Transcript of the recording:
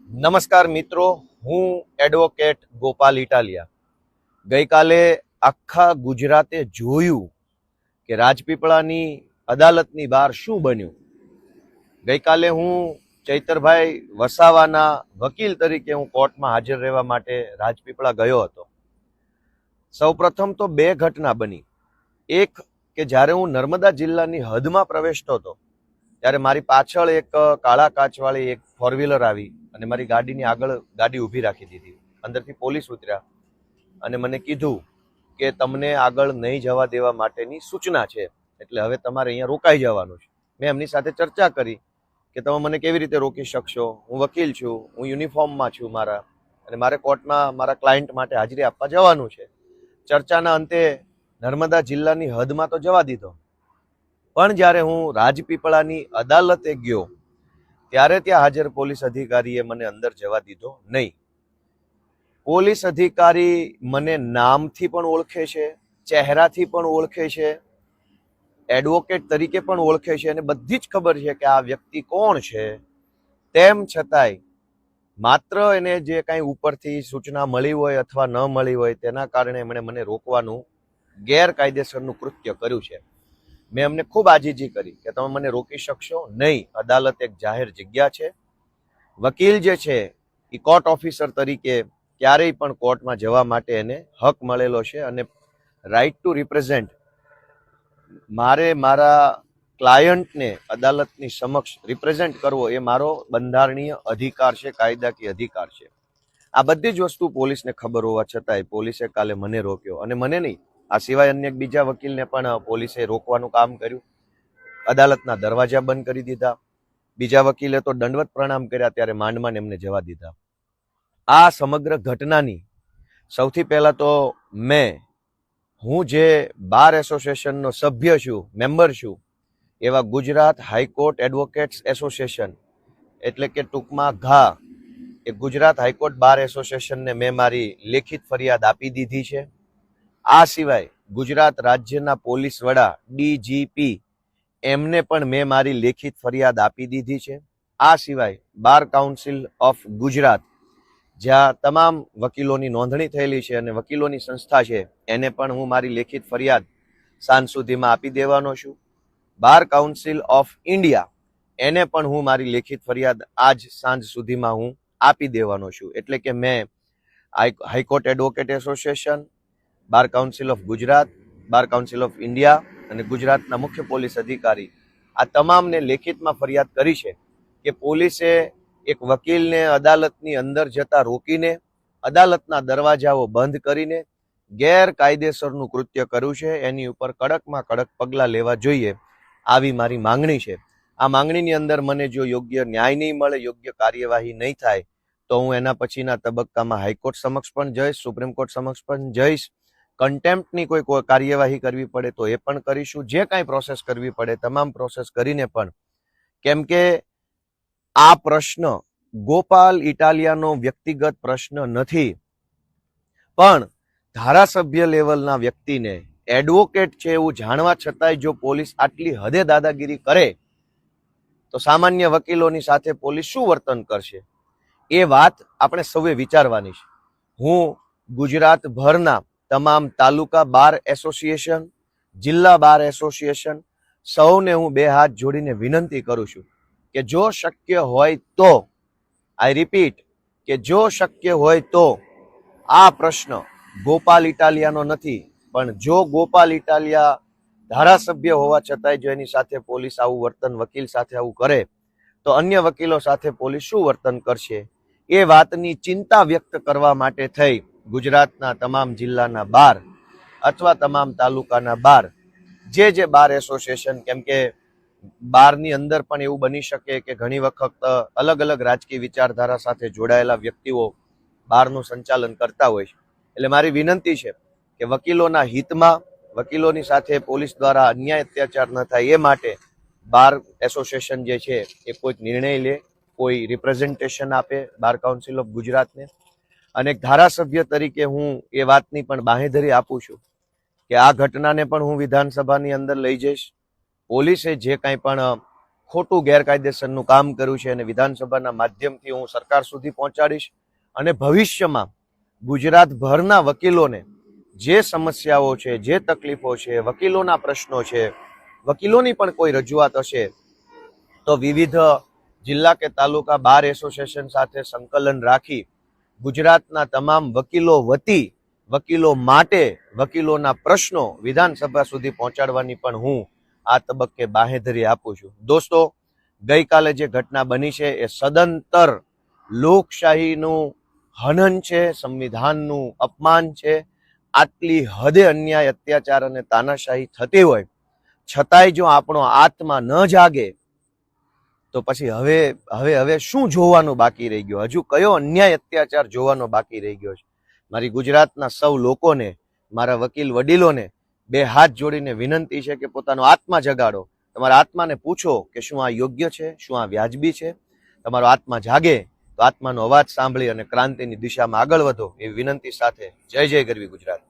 નમસ્કાર મિત્રો, હું એડવોકેટ ગોપાલ ઇટાલિયા. ગઈકાલે આખા ગુજરાતે જોયું કે રાજપીપળાની અદાલતની બહાર શું બન્યું. ગઈકાલે હું ચૈતરભાઈ વસાવાના વકીલ તરીકે હું કોર્ટમાં હાજર રહેવા માટે રાજપીપળા ગયો હતો. સૌપ્રથમ તો બે ઘટના બની. એક કે જ્યારે હું નર્મદા જિલ્લાની હદમાં પ્રવેશતો હતો ત્યારે મારી પાછળ એક કાળા કાચવાળી એક ફોર વ્હીલર આવી અને મારી ગાડીની આગળ ગાડી ઊભી રાખી દીધી. અંદરથી પોલીસ ઉતર્યા અને મને કીધું કે તમને આગળ નહીં જવા દેવા માટેની સૂચના છે, એટલે હવે તમારે અહીંયા રોકાઈ જવાનું છે. મેં એમની સાથે ચર્ચા કરી કે તમે મને કેવી રીતે રોકી શકશો, હું વકીલ છું, હું યુનિફોર્મમાં છું મારા, અને મારે કોર્ટમાં મારા ક્લાયન્ટ માટે હાજરી આપવા જવાનું છે. ચર્ચાના અંતે નર્મદા જિલ્લાની હદમાં તો જવા દીધો, પણ જ્યારે હું રાજપીપળાની અદાલતે ગયો ત્યારે ત્યાં હાજર પોલીસ અધિકારીએ મને અંદર જવા દીધો નહીં. પોલીસ અધિકારી મને નામથી પણ ઓળખે છે, ચહેરાથી પણ ઓળખે છે, એડવોકેટ તરીકે પણ ઓળખે છે અને બધી જ ખબર છે કે આ વ્યક્તિ કોણ છે. તેમ છતાંય માત્ર એને જે કાંઈ ઉપરથી સૂચના મળી હોય અથવા ન મળી હોય તેના કારણે એમણે મને રોકવાનું ગેરકાયદેસરનું કૃત્ય કર્યું છે. મેં એમને ખૂબ આજીજી કરી કે તમે મને રોકી શકશો નહીં, અદાલત એક જાહેર જગ્યા છે. વકીલ જે છે એ કોર્ટ ઓફિસર તરીકે ક્યારેય પણ કોર્ટમાં જવા માટે એને હક મળેલો છે અને રાઇટ ટુ રિપ્રેઝેન્ટ મારે મારા ક્લાયન્ટને અદાલતની સમક્ષ રિપ્રેઝેન્ટ કરવો એ મારો બંધારણીય અધિકાર છે, કાયદાકીય અધિકાર છે. આ બધી જ વસ્તુ પોલીસને ખબર હોવા છતાંય પોલીસે કાલે મને રોક્યો, અને મને નહીં, આ સિવાય અન્ય બીજા વકીલને પણ પોલીસે રોકવાનું કામ કર્યું. અદાલતના દરવાજા બંધ કરી દીધા. બીજા વકીલે તો દંડવત પ્રણામ કર્યા, ત્યારે માંડમાં એમને જવા દીધા. આ સમગ્ર ઘટનાની સૌથી પહેલા તો હું જે બાર એસોસિએશનનો સભ્ય છું, મેમ્બર છું, એવા ગુજરાત હાઈકોર્ટ એડવોકેટ્સ એસોસિએશન એટલે કે ટૂંકમાં ઘા, એ ગુજરાત હાઈકોર્ટ બાર એસોસિએશનને મેં મારી લેખિત ફરિયાદ આપી દીધી છે. આ સિવાય ગુજરાત રાજ્યના પોલીસ વડા DGP એમને પણ મેં મારી લેખિત ફરિયાદ આપી દીધી છે. આ સિવાય બાર કાઉન્સિલ ઓફ ગુજરાત, જ્યાં તમામ વકીલોની નોંધણી થયેલી છે અને વકીલોની સંસ્થા છે, એને પણ હું મારી લેખિત ફરિયાદ સાંજ સુધીમાં આપી દેવાનો છું. બાર કાઉન્સિલ ઓફ ઇન્ડિયા, એને પણ હું મારી લેખિત ફરિયાદ આજ સાંજ સુધીમાં હું આપી દેવાનો છું. એટલે કે મેં high court advocate association, bar council of Gujarat, bar council of India અને ગુજરાતના મુખ્ય પોલીસ અધિકારી, આ તમામને લેખિતમાં ફરિયાદ કરી છે કે પોલીસે એક વકીલને અદાલતની અંદર જતા રોકીને અદાલતના દરવાજાઓ બંધ કરીને ગેરકાયદેસરનું કૃત્ય કર્યું છે. એની ઉપર કડકમાં કડક પગલાં લેવા જોઈએ, આવી મારી માંગણી છે. આ માંગણીની અંદર મને જો યોગ્ય ન્યાય નહીં મળે, યોગ્ય કાર્યવાહી નહીં થાય, તો હું એના પછીના તબક્કામાં હાઈકોર્ટ સમક્ષ પણ જઈશ, સુપ્રીમ કોર્ટ સમક્ષ પણ જઈશ. કન્ટેમ્પ્ટની કોઈ કાર્યવાહી કરવી પડે તો એ પણ કરીશું. જે કાંઈ પ્રોસેસ કરવી પડે તમામ પ્રોસેસ કરીને પણ, કેમ કે આ પ્રશ્ન ગોપાલ ઇટાલિયાનો વ્યક્તિગત પ્રશ્ન નથી, પણ ધારાસભ્ય લેવલના વ્યક્તિને એડવોકેટ છે એવું જાણવા છતાંય જો પોલીસ આટલી હદે દાદાગીરી કરે તો સામાન્ય વકીલોની સાથે પોલીસ શું વર્તન કરશે, એ વાત આપણે સૌએ વિચારવાની છે. હું ગુજરાતભરના તમામ તાલુકા બાર એસોસિએશન, જિલ્લા બાર એસોસિએશન, સૌને હું બે હાથ જોડીને વિનંતી કરું છું કે જો શક્ય હોય તો, આઈ રિપીટ, કે જો શક્ય હોય તો આ પ્રશ્ન ગોપાલ ઇટાલિયાનો નથી, પણ જો ગોપાલ ઇટાલિયા ધારાસભ્ય હોવા છતાંય જો એની સાથે પોલીસ આવું વર્તન, વકીલ સાથે આવું કરે, તો અન્ય વકીલો સાથે પોલીસ શું વર્તન કરશે, એ વાતની ચિંતા વ્યક્ત કરવા માટે થઈ ગુજરાતના તમામ જિલ્લાના બાર અથવા તમામ તાલુકાના બાર, જે બાર એસોસિએશન, કેમ કે બારની અંદર પણ એવું બની શકે કે ઘણી વખત અલગ અલગ રાજકીય વિચારધારા સાથે જોડાયેલા વ્યક્તિઓ બારનું સંચાલન કરતા હોય છે. એટલે મારી વિનંતી છે કે વકીલોના હિતમાં, વકીલોની સાથે પોલીસ દ્વારા અન્યાય અત્યાચાર ન થાય એ માટે બાર એસોસિએશન જે છે એ કોઈક નિર્ણય લે, કોઈ રિપ્રેઝન્ટેશન આપે બાર કાઉન્સિલ ઓફ ગુજરાતને. અને એક ધારાસભ્ય તરીકે હું એ વાતની પણ બાંહેધરી આપું છું કે આ ઘટનાને પણ હું વિધાનસભાની અંદર લઈ જઈશ. પોલીસે જે કાંઈ પણ ખોટું ગેરકાયદેસરનું કામ કર્યું છે અને વિધાનસભાના માધ્યમથી હું સરકાર સુધી પહોંચાડીશ અને ભવિષ્યમાં ગુજરાતભરના વકીલોને જે સમસ્યાઓ છે, જે તકલીફો છે, વકીલોના પ્રશ્નો છે, વકીલોની પણ કોઈ રજૂઆત હશે તો વિવિધ જિલ્લા કે તાલુકા બાર એસોસિએશન સાથે સંકલન રાખી ગુજરાતના તમામ વકીલો વતી, વકીલો માટે, વકીલોના પ્રશ્નો વિધાનસભા સુધી પહોંચાડવાની પણ હું આ તબક્કે બાહેધરી આપું છું. દોસ્તો, ગઈકાલે જે ઘટના બની છે એ સદંતર લોકશાહીનું હનન છે, સંવિધાનનું અપમાન છે. આટલી હદે અન્યાય, અત્યાચાર અને તાનાશાહી થતી હોય છતાંય જો આપણો આત્મા ન જાગે તો પછી હવે શું જોવાનું બાકી રહી ગયો? હજુ કયો અન્યાય, અત્યાચાર જોવાનો બાકી રહી ગયો છે? મારી ગુજરાતના સૌ લોકોને, મારા વકીલ વડીલોને બે હાથ જોડીને વિનંતી છે કે પોતાનો આત્મા જગાડો. તમારા આત્માને પૂછો કે શું આ યોગ્ય છે, શું આ વ્યાજબી છે. તમારો આત્મા જાગે તો આત્માનો અવાજ સાંભળી અને ક્રાંતિની દિશામાં આગળ વધો એવી વિનંતી સાથે જય જય ગરવી ગુજરાત.